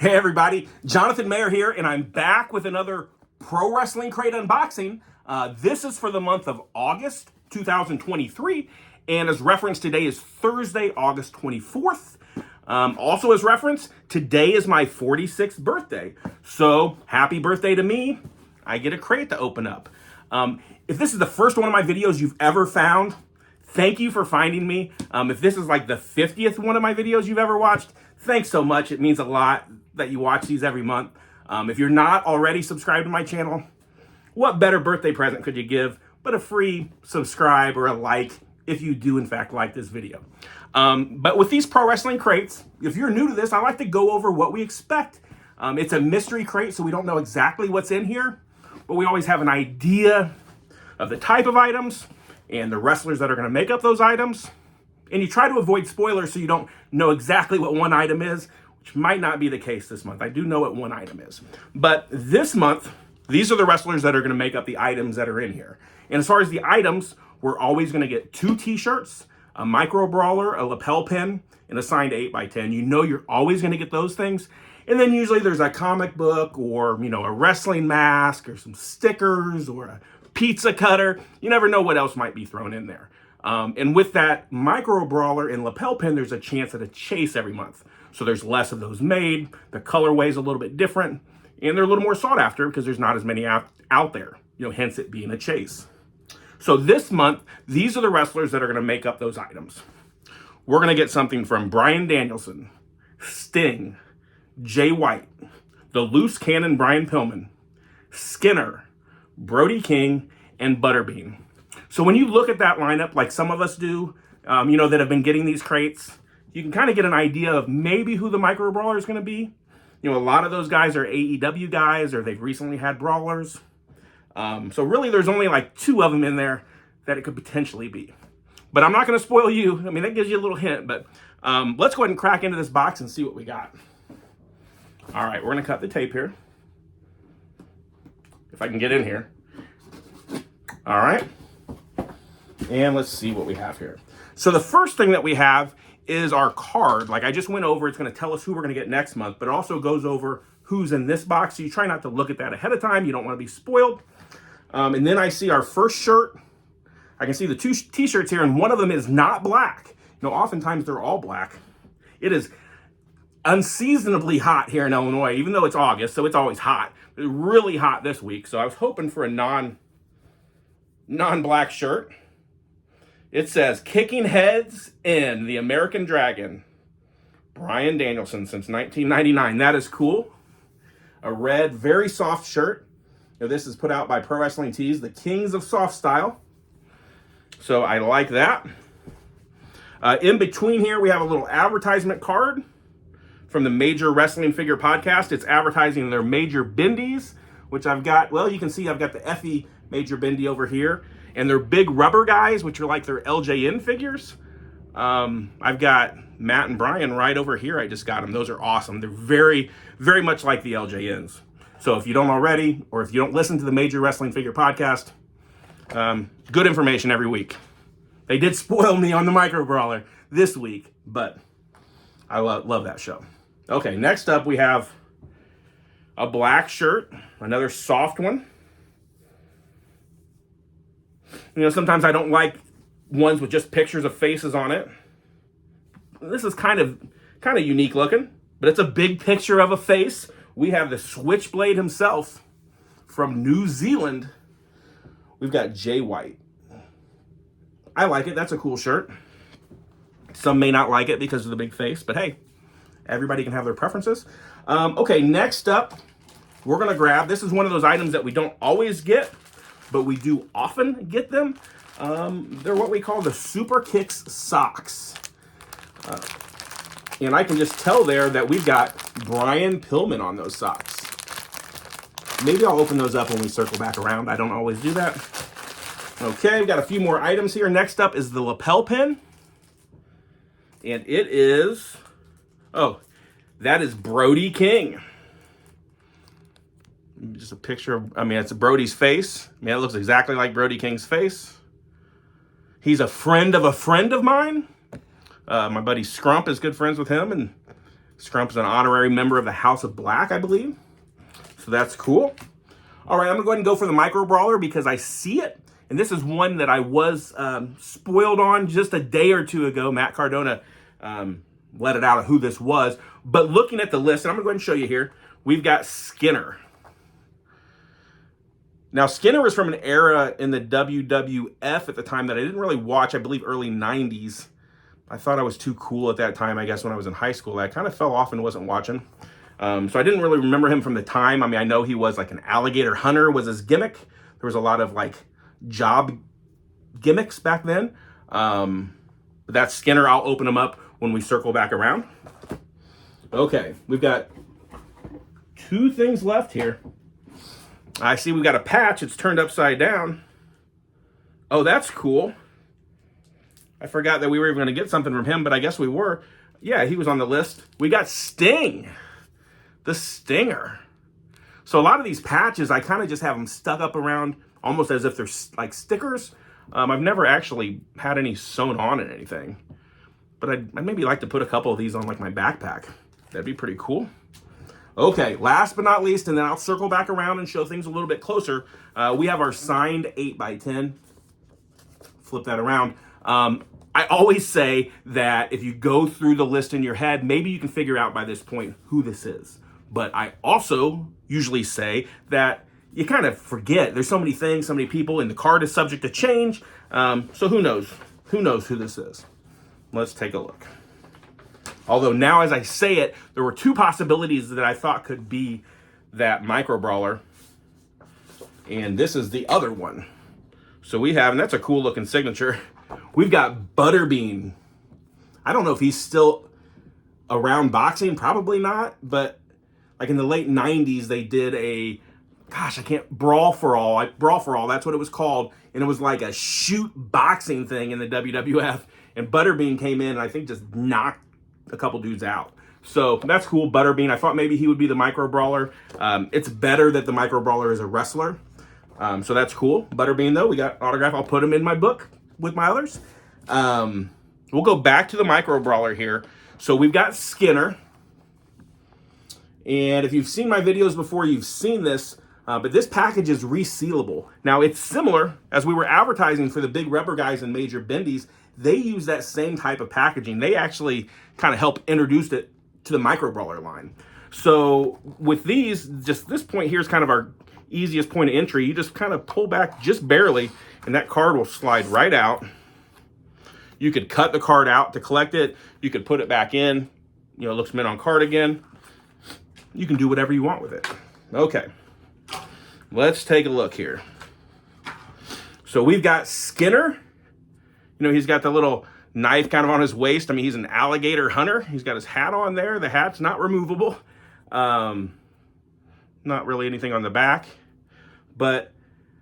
Hey everybody, Jonathan Mayer here, and I'm back with another Pro Wrestling Crate unboxing. This is for the month of August 2023, and as reference, today is Thursday, August 24th. Also as reference, today is my 46th birthday, so happy birthday to me. I get a crate to open up. If this is the first one of my videos you've ever found, thank you for finding me. If this is like the 50th one of my videos you've ever watched, thanks so much. It means a lot that you watch these every month. If you're not already subscribed to my channel, what better birthday present could you give but a free subscribe or a like if you do in fact like this video. But with these Pro Wrestling Crates, if you're new to this, I like to go over what we expect. It's a mystery crate, so we don't know exactly what's in here, but we always have an idea of the type of items and the wrestlers that are going to make up those items. And you try to avoid spoilers so you don't know exactly what one item is, which might not be the case this month. I do know what one item is. But this month, these are the wrestlers that are going to make up the items that are in here. And as far as the items, we're always going to get 2 t-shirts, a micro brawler, a lapel pin, and a signed 8x10. You know you're always going to get those things. And then usually there's a comic book or, a wrestling mask or some stickers or a pizza cutter. You never know what else might be thrown in there. And with that micro brawler and lapel pin, there's a chance at a chase every month. So there's less of those made. The colorway's a little bit different, and they're a little more sought after because there's not as many out there, hence it being a chase. So this month, these are the wrestlers that are going to make up those items. We're going to get something from Bryan Danielson, Sting, Jay White, the Loose Cannon Brian Pillman, Skinner, Brody King, and Butterbean. So when you look at that lineup, like some of us do, that have been getting these crates, you can kind of get an idea of maybe who the micro brawler is going to be. A lot of those guys are AEW guys, or they've recently had brawlers. So really, there's only like 2 of them in there that it could potentially be. But I'm not going to spoil you. That gives you a little hint. But let's go ahead and crack into this box and see what we got. All right, we're going to cut the tape here. If I can get in here. All right. And let's see what we have here. So the first thing that we have is our card. Like I just went over, it's going to tell us who we're going to get next month, but it also goes over who's in this box. So you try not to look at that ahead of time. You don't want to be spoiled. And then I see our first shirt. I can see the 2 t-shirts here, and one of them is not black. Oftentimes they're all black. It is unseasonably hot here in Illinois, even though it's August, so it's always hot. It's really hot this week, so I was hoping for a non-black shirt. It says, Kicking Heads in the American Dragon. Bryan Danielson since 1999. That is cool. A red, very soft shirt. This is put out by Pro Wrestling Tees, the Kings of Soft Style. So I like that. In between here, we have a little advertisement card from the Major Wrestling Figure Podcast. It's advertising their Major Bendies, which I've got, you can see I've got the Effie Major Bendy over here. And they're big rubber guys, which are like their LJN figures. I've got Matt and Brian right over here. I just got them. Those are awesome. They're very, very much like the LJNs. So if you don't already, or if you don't listen to the Major Wrestling Figure Podcast, good information every week. They did spoil me on the Micro Brawler this week, but I love that show. Okay, next up we have a black shirt, another soft one. Sometimes I don't like ones with just pictures of faces on it. This is kind of unique looking, but it's a big picture of a face. We have the Switchblade himself from New Zealand. We've got Jay White. I like it. That's a cool shirt. Some may not like it because of the big face, but hey, everybody can have their preferences. Okay, next up, we're going to grab, this is one of those items that we don't always get, but we do often get them. They're what we call the Super Kicks socks. And I can just tell there that we've got Brian Pillman on those socks. Maybe I'll open those up when we circle back around. I don't always do that. Okay, we've got a few more items here. Next up is the lapel pin. And it is, that is Brody King. Just a picture of, it's Brody's face. It looks exactly like Brody King's face. He's a friend of mine. My buddy Scrump is good friends with him, and Scrump is an honorary member of the House of Black, I believe. So that's cool. All right, I'm gonna go ahead and go for the Micro Brawler because I see it. And this is one that I was spoiled on just a day or two ago. Matt Cardona let it out of who this was. But looking at the list, and I'm gonna go ahead and show you here, we've got Skinner. Now, Skinner was from an era in the WWF at the time that I didn't really watch, I believe early 90s. I thought I was too cool at that time, I guess, when I was in high school. I kind of fell off and wasn't watching. So I didn't really remember him from the time. I mean, I know he was like an alligator hunter was his gimmick. There was a lot of like job gimmicks back then. But that's Skinner. I'll open him up when we circle back around. Okay, we've got 2 things left here. I see we've got a patch. It's turned upside down. Oh, that's cool. I forgot that we were even going to get something from him, but I guess we were. Yeah, he was on the list. We got Sting. The Stinger. So a lot of these patches, I kind of just have them stuck up around almost as if they're like stickers. I've never actually had any sewn on in anything. But I'd maybe like to put a couple of these on like my backpack. That'd be pretty cool. Okay, last but not least, and then I'll circle back around and show things a little bit closer. We have our signed 8x10. Flip that around. I always say that if you go through the list in your head, maybe you can figure out by this point who this is. But I also usually say that you kind of forget. There's so many things, so many people, and the card is subject to change. So who knows? Who knows who this is? Let's take a look. Although now as I say it, there were 2 possibilities that I thought could be that Micro Brawler. And this is the other one. So we have, and that's a cool looking signature. We've got Butterbean. I don't know if he's still around boxing, probably not, but like in the late 90s, they did a, gosh, I can't, Brawl for All, that's what it was called. And it was like a shoot boxing thing in the WWF. And Butterbean came in and I think just knocked a couple dudes out. So that's cool, Butterbean. I thought maybe he would be the Micro Brawler. It's better that the Micro Brawler is a wrestler. So that's cool. Butterbean, though, we got autograph. I'll put him in my book with my others. We'll go back to the Micro Brawler here. So we've got Skinner. And if you've seen my videos before, you've seen this. But this package is resealable. Now, it's similar, as we were advertising for the big rubber guys and Major Bendies, they use that same type of packaging. They actually kind of help introduce it to the Micro Brawler line. So with these, just this point here is kind of our easiest point of entry. You just kind of pull back just barely, and that card will slide right out. You could cut the card out to collect it. You could put it back in. You know, it looks mint on card again. You can do whatever you want with it. Okay, let's take a look here. So we've got Skinner. You know, he's got the little knife kind of on his waist. I mean, he's an alligator hunter. He's got his hat on there. The hat's not removable. Not really anything on the back. But,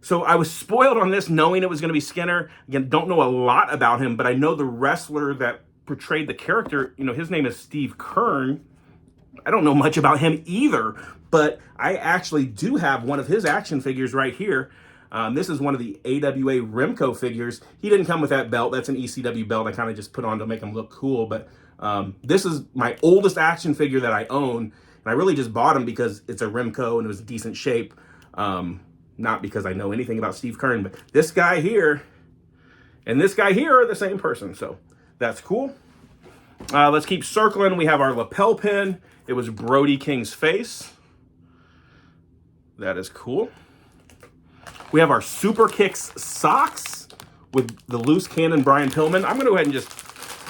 so I was spoiled on this knowing it was going to be Skinner. Again, don't know a lot about him, but I know the wrestler that portrayed the character, you know, his name is Steve Kern. I don't know much about him either, but I actually do have one of his action figures right here. This is one of the AWA Remco figures. He didn't come with that belt. That's an ECW belt I kind of just put on to make him look cool. But this is my oldest action figure that I own. And I really just bought him because it's a Remco and it was decent shape. Not because I know anything about Steve Kern. But this guy here and this guy here are the same person. So that's cool. Let's keep circling. We have our lapel pin. It was Brody King's face. That is cool. We have our Super Kicks socks with the loose cannon Brian Pillman. I'm going to go ahead and just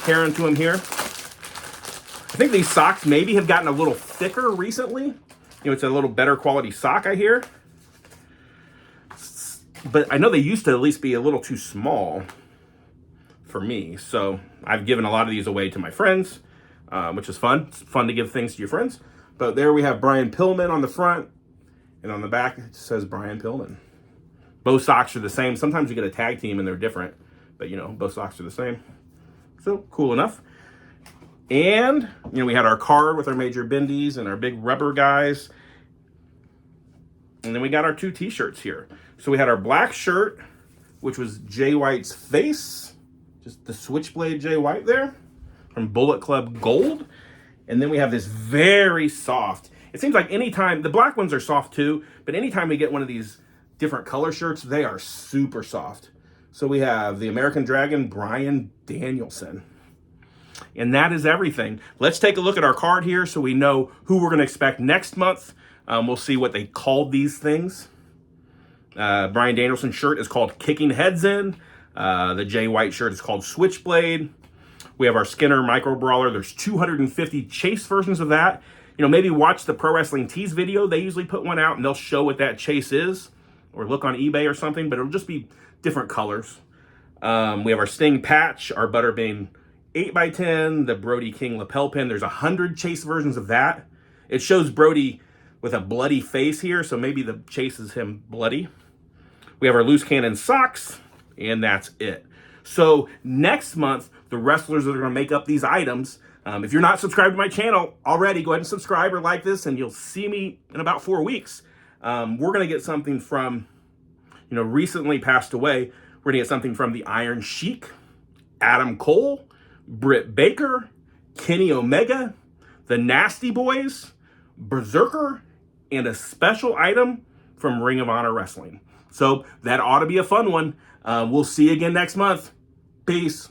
tear into him here. I think these socks maybe have gotten a little thicker recently. You know, it's a little better quality sock, I hear. But I know they used to at least be a little too small for me. So I've given a lot of these away to my friends, which is fun. It's fun to give things to your friends. But there we have Brian Pillman on the front. And on the back, it says Brian Pillman. Both socks are the same. Sometimes you get a tag team and they're different. But, you know, both socks are the same. So, cool enough. And, you know, we had our card with our Major Bendies and our big rubber guys. And then we got our 2 t-shirts here. So we had our black shirt, which was Jay White's face. Just the Switchblade Jay White there from Bullet Club Gold. And then we have this very soft. It seems like anytime, the black ones are soft too, but anytime we get one of these different color shirts, they are super soft. So we have the American Dragon, Bryan Danielson. And that is everything. Let's take a look at our card here so we know who we're going to expect next month. We'll see what they called these things. Bryan Danielson shirt is called Kicking Heads In. The Jay White shirt is called Switchblade. We have our Skinner Micro Brawler. There's 250 chase versions of that. You know, maybe watch the Pro Wrestling Tees video. They usually put one out and they'll show what that chase is. Or look on eBay or something, but it'll just be different colors. We have our Sting patch, our Butterbane 8x10, the Brody King lapel pin. There's 100 chase versions of that. It shows Brody with a bloody face here, so maybe the chase is him bloody. We have our Loose Cannon socks, and that's it. So next month, the wrestlers that are going to make up these items, if you're not subscribed to my channel already, go ahead and subscribe or like this, and you'll see me in about 4 weeks. We're going to get something from, you know, recently passed away. We're going to get something from the Iron Sheik, Adam Cole, Britt Baker, Kenny Omega, the Nasty Boys, Berserker, and a special item from Ring of Honor Wrestling. So that ought to be a fun one. We'll see you again next month. Peace.